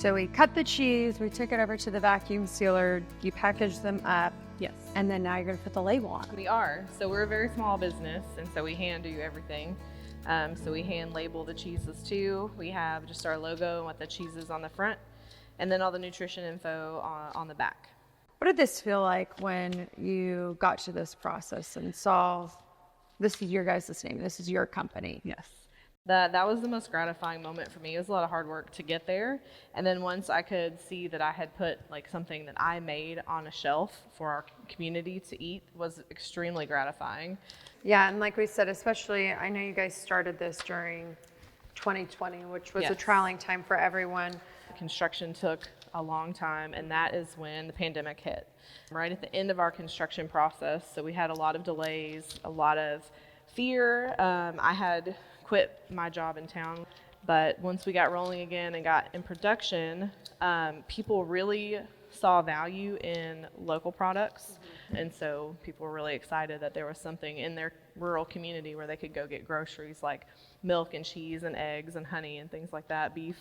So we cut the cheese, we took it over to the vacuum sealer, you package them up. Yes. And then now you're gonna put the label on. We are. So we're a very small business, and so we hand do everything. So we hand label the cheeses too. We have just our logo and what the cheese is on the front, and then all the nutrition info on the back. What did this feel like when you got to this process and saw this is your guys' name, this is your company? Yes. That was the most gratifying moment for me. It was a lot of hard work to get there. And then once I could see that I had put like something that I made on a shelf for our community to eat was extremely gratifying. Yeah, and like we said, especially, I know you guys started this during 2020, which was a trialing time for everyone. Construction took a long time, and that is when the pandemic hit. Right at the end of our construction process, so we had a lot of delays, a lot of fear. I had quit my job in town, but once we got rolling again and got in production, people really saw value in local products. And so people were really excited that there was something in their rural community where they could go get groceries like milk and cheese and eggs and honey and things like that, beef.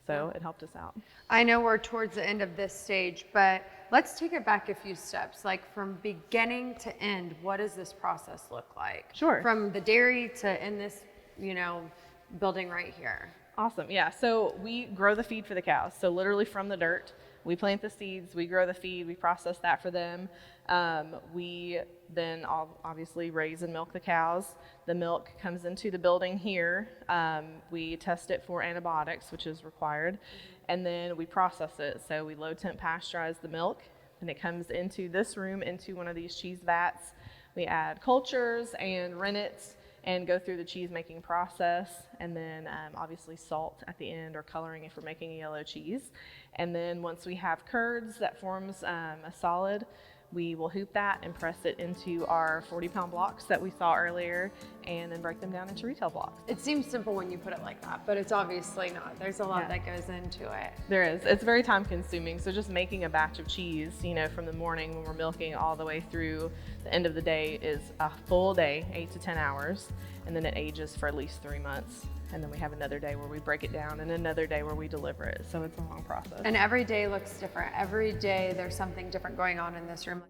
So it helped us out. I know we're towards the end of this stage, but let's take it back a few steps. Like from beginning to end, what does this process look like? Sure. From the dairy to in this, building right here. Awesome. Yeah. So we grow the feed for the cows. So literally from the dirt, we plant the seeds, we grow the feed, we process that for them. We then obviously raise and milk the cows. The milk comes into the building here. We test it for antibiotics, which is required, and then we process it. So we low temp pasteurize the milk, and it comes into this room, into one of these cheese vats. We add cultures and rennets and go through the cheese making process, and then obviously salt at the end or coloring if we're making a yellow cheese. And then once we have curds that forms a solid, we will hoop that and press it into our 40-pound blocks that we saw earlier, and then break them down into retail blocks. It seems simple when you put it like that, but it's obviously not. There's a lot that goes into it. There is. It's very time consuming. So just making a batch of cheese, from the morning when we're milking all the way through the end of the day is a full day, 8 to 10 hours. And then it ages for at least 3 months. And then we have another day where we break it down and another day where we deliver it. So it's a long process. And every day looks different. Every day there's something different going on in this room.